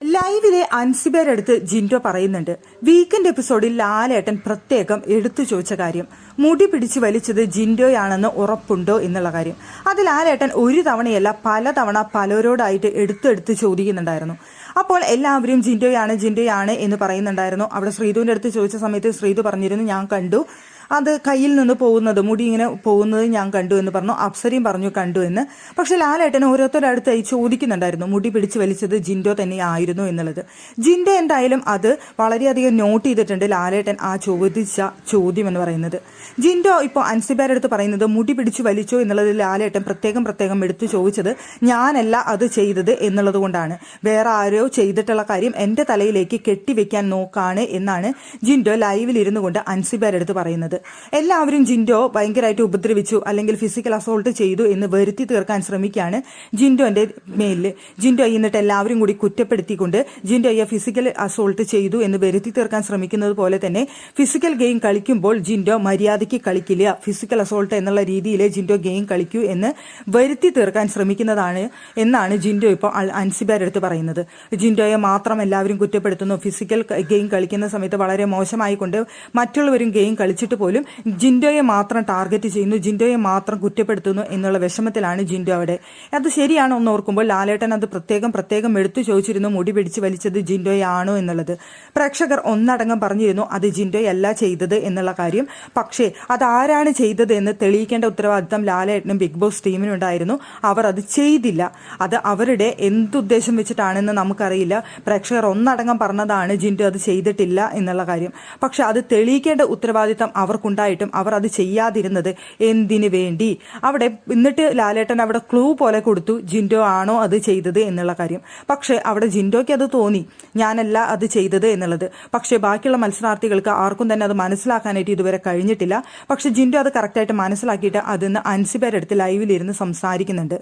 ലൈവിലെ അൻസിബേരടുത്ത് ജിൻഡോ പറയുന്നുണ്ട്, വീക്കെൻഡ് എപ്പിസോഡിൽ ലാലേട്ടൻ പ്രത്യേകം എടുത്തു ചോദിച്ച കാര്യം മുടി പിടിച്ചു വലിച്ചത് ജിൻഡോയാണെന്ന് ഉറപ്പുണ്ടോ എന്നുള്ള കാര്യം. അത് ലാലേട്ടൻ ഒരു തവണയല്ല പലതവണ പലരോടായിട്ട് എടുത്തെടുത്ത് ചോദിക്കുന്നുണ്ടായിരുന്നു. അപ്പോൾ എല്ലാവരും ജിൻഡോയാണ് എന്ന് പറയുന്നുണ്ടായിരുന്നു. അവിടെ ശ്രീധുവിന്റെ അടുത്ത് ചോദിച്ച സമയത്ത് ശ്രീധു പറഞ്ഞിരുന്നു, ഞാൻ കണ്ടു, അത് കയ്യിൽ നിന്ന് പോകുന്നത്, മുടി ഇങ്ങനെ പോകുന്നത് ഞാൻ കണ്ടു എന്ന് പറഞ്ഞു. അപ്സരയും പറഞ്ഞു കണ്ടു എന്ന്. പക്ഷെ ലാലേട്ടൻ ഓരോരുത്തരുടെ അടുത്തായി ചോദിക്കുന്നുണ്ടായിരുന്നു, മുടി പിടിച്ചു വലിച്ചത് ജിൻഡോ തന്നെയായിരുന്നു എന്നുള്ളത്. ജിൻഡോ എന്തായാലും അത് വളരെയധികം നോട്ട് ചെയ്തിട്ടുണ്ട്, ലാലേട്ടൻ ആ ചോദിച്ച ചോദ്യം എന്ന് പറയുന്നത്. ജിൻഡോ ഇപ്പോൾ അൻസിബയുടെ അടുത്ത് പറയുന്നത് മുടി പിടിച്ചു വലിച്ചോ എന്നുള്ളത് ലാലേട്ടൻ പ്രത്യേകം എടുത്തു ചോദിച്ചത് ഞാനല്ല അത് ചെയ്തത് എന്നുള്ളത് കൊണ്ടാണ്, വേറെ ആരോ ചെയ്തിട്ടുള്ള കാര്യം എന്റെ തലയിലേക്ക് കെട്ടിവെക്കാൻ നോക്കാണ് എന്നാണ് ജിൻഡോ ലൈവിൽ ഇരുന്നു കൊണ്ട് അൻസിബയുടെ അടുത്ത് പറയുന്നത്. എല്ലാവരും ജിൻഡോ ഭയങ്കരമായിട്ട് ഉപദ്രവിച്ചു അല്ലെങ്കിൽ ഫിസിക്കൽ അസോൾട്ട് ചെയ്തു എന്ന് വരുത്തി തീർക്കാൻ ശ്രമിക്കുകയാണ് ജിൻഡോന്റെ മേലില്. ജിൻഡോ എന്നിട്ട് എല്ലാവരും കൂടി കുറ്റപ്പെടുത്തിക്കൊണ്ട് ജിൻഡോയെ ഫിസിക്കൽ അസോൾട്ട് ചെയ്തു എന്ന് വരുത്തി തീർക്കാൻ ശ്രമിക്കുന്നത് പോലെ തന്നെ ഫിസിക്കൽ ഗെയിം കളിക്കുമ്പോൾ ജിൻഡോ മര്യാദയ്ക്ക് കളിക്കില്ല, ഫിസിക്കൽ അസോൾട്ട് എന്നുള്ള രീതിയിൽ ജിൻഡോ ഗെയിം കളിക്കൂ എന്ന് വരുത്തി തീർക്കാൻ ശ്രമിക്കുന്നതാണ് എന്നാണ് ജിൻഡോ ഇപ്പോൾ അൻസിബയുടെ അടുത്ത് പറയുന്നത്. ജിൻഡോയെ മാത്രം എല്ലാവരും കുറ്റപ്പെടുത്തുന്നു, ഫിസിക്കൽ ഗെയിം കളിക്കുന്ന സമയത്ത് വളരെ മോശമായിക്കൊണ്ട് മറ്റുള്ളവരും ഗെയിം കളിച്ചിട്ട് പോലും ജിൻഡോയെ മാത്രം ടാർഗറ്റ് ചെയ്യുന്നു, ജിൻഡോയെ മാത്രം കുറ്റപ്പെടുത്തുന്നു എന്നുള്ള വിഷമത്തിലാണ് ജിൻഡോ അവിടെ. അത് ശരിയാണോ എന്ന് ഓർക്കുമ്പോൾ ലാലേട്ടൻ അത് പ്രത്യേകം എടുത്തു ചോദിച്ചിരുന്നു, മുടി പിടിച്ച് വലിച്ചത് ജിൻഡോയാണോ എന്നുള്ളത്. പ്രേക്ഷകർ ഒന്നടങ്കം പറഞ്ഞിരുന്നു അത് ജിൻഡോയല്ല ചെയ്തത് എന്നുള്ള കാര്യം. പക്ഷേ അതാരാണ് ചെയ്തത് എന്ന് തെളിയിക്കേണ്ട ഉത്തരവാദിത്തം ലാലേട്ടനും ബിഗ് ബോസ് ടീമിനും ഉണ്ടായിരുന്നു. അവർ അത് ചെയ്തില്ല. അത് അവരുടെ എന്തുദ്ദേശം വെച്ചിട്ടാണെന്ന് നമുക്കറിയില്ല. പ്രേക്ഷകർ ഒന്നടങ്കം പറഞ്ഞതാണ് ജിൻഡോ അത് ചെയ്തിട്ടില്ല എന്നുള്ള കാര്യം. പക്ഷെ അത് തെളിയിക്കേണ്ട ഉത്തരവാദിത്തം അവർക്കുണ്ടായിട്ടും അവർ അത് ചെയ്യാതിരുന്നത് എന്തിനു വേണ്ടി? അവിടെ എന്നിട്ട് ലാലേട്ടൻ അവിടെ ക്ലൂ പോലെ കൊടുത്തു ജിൻഡോ ആണോ അത് ചെയ്തത് എന്നുള്ള കാര്യം. പക്ഷെ അവിടെ ജിൻഡോയ്ക്ക് അത് തോന്നി ഞാനല്ല അത് ചെയ്തത് എന്നുള്ളത്. പക്ഷെ ബാക്കിയുള്ള മത്സരാർത്ഥികൾക്ക് ആർക്കും തന്നെ അത് മനസ്സിലാക്കാനായിട്ട് ഇതുവരെ കഴിഞ്ഞിട്ടില്ല. പക്ഷെ ജിൻഡോ അത് കറക്റ്റായിട്ട് മനസ്സിലാക്കിയിട്ട് അതിന്ന് അൻസിബയുടെ അടുത്ത് ലൈവിലിരുന്ന് സംസാരിക്കുന്നുണ്ട്.